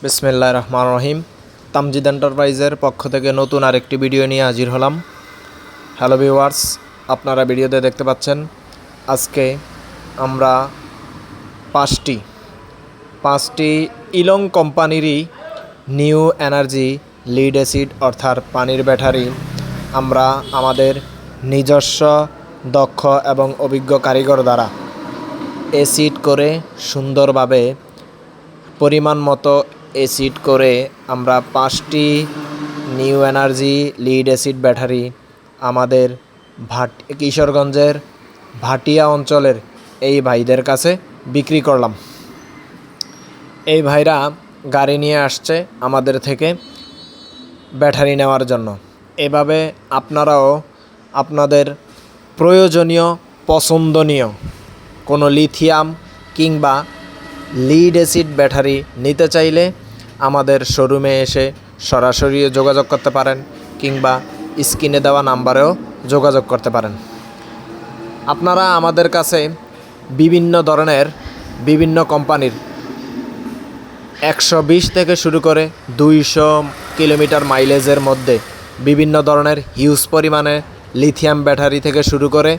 বিসমিল্লাহির রহমানির রহিম। তামজিদ এন্টারপ্রাইজের পক্ষ থেকে নতুন আরেকটি ভিডিও নিয়ে হাজির হলাম। হ্যালো ভিউয়ার্স, আপনারা ভিডিওতে দেখতে পাচ্ছেন আজকে আমরা পাঁচটি ইলং কোম্পানিরই নিউ এনার্জি লিড অ্যাসিড অর্থাৎ পানির ব্যাটারি আমরা আমাদের নিজস্ব দক্ষ এবং অভিজ্ঞ কারিগর দ্বারা অ্যাসিড করে সুন্দরভাবে পরিমাণ মতো অ্যাসিড করে আমরা 5টি new energy lead acid battery আমাদের কিশোরগঞ্জের ভাটিয়া অঞ্চলের এই ভাইদের কাছে বিক্রি করলাম। এই ভাইরা গাড়ি নিয়ে আসছে আমাদের থেকে ব্যাটারি নেওয়ার জন্য। এভাবে আপনারাও আপনাদের প্রয়োজনীয় পছন্দনীয় কোনো লিথিয়াম কিংবা লিড অ্যাসিড ব্যাটারি নিতে চাইলে আমাদের শোরুমে এসে সরাসরি যোগাযোগ করতে পারেন কিংবা স্ক্রিনে দেওয়া নাম্বারেও যোগাযোগ করতে পারেন। আপনারা আমাদের কাছে বিভিন্ন ধরনের বিভিন্ন কোম্পানির 120 থেকে শুরু করে 200 কিলোমিটার মাইলেজের মধ্যে বিভিন্ন ধরনের হিউজ পরিমাণে লিথিয়াম ব্যাটারি থেকে শুরু করে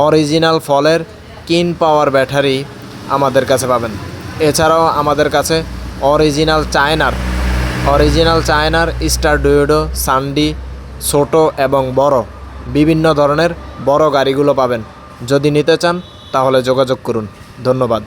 অরিজিনাল ফলের কিন পাওয়ার ব্যাটারি আমাদের কাছে পাবেন। এছাড়াও আমাদের কাছে অরিজিনাল চায়নার স্টার ডুয়োডো, সানডি, ছোট এবং বড় বিভিন্ন ধরনের বড় গাড়িগুলো পাবেন। যদি নিতে চান তাহলে যোগাযোগ করুন। ধন্যবাদ।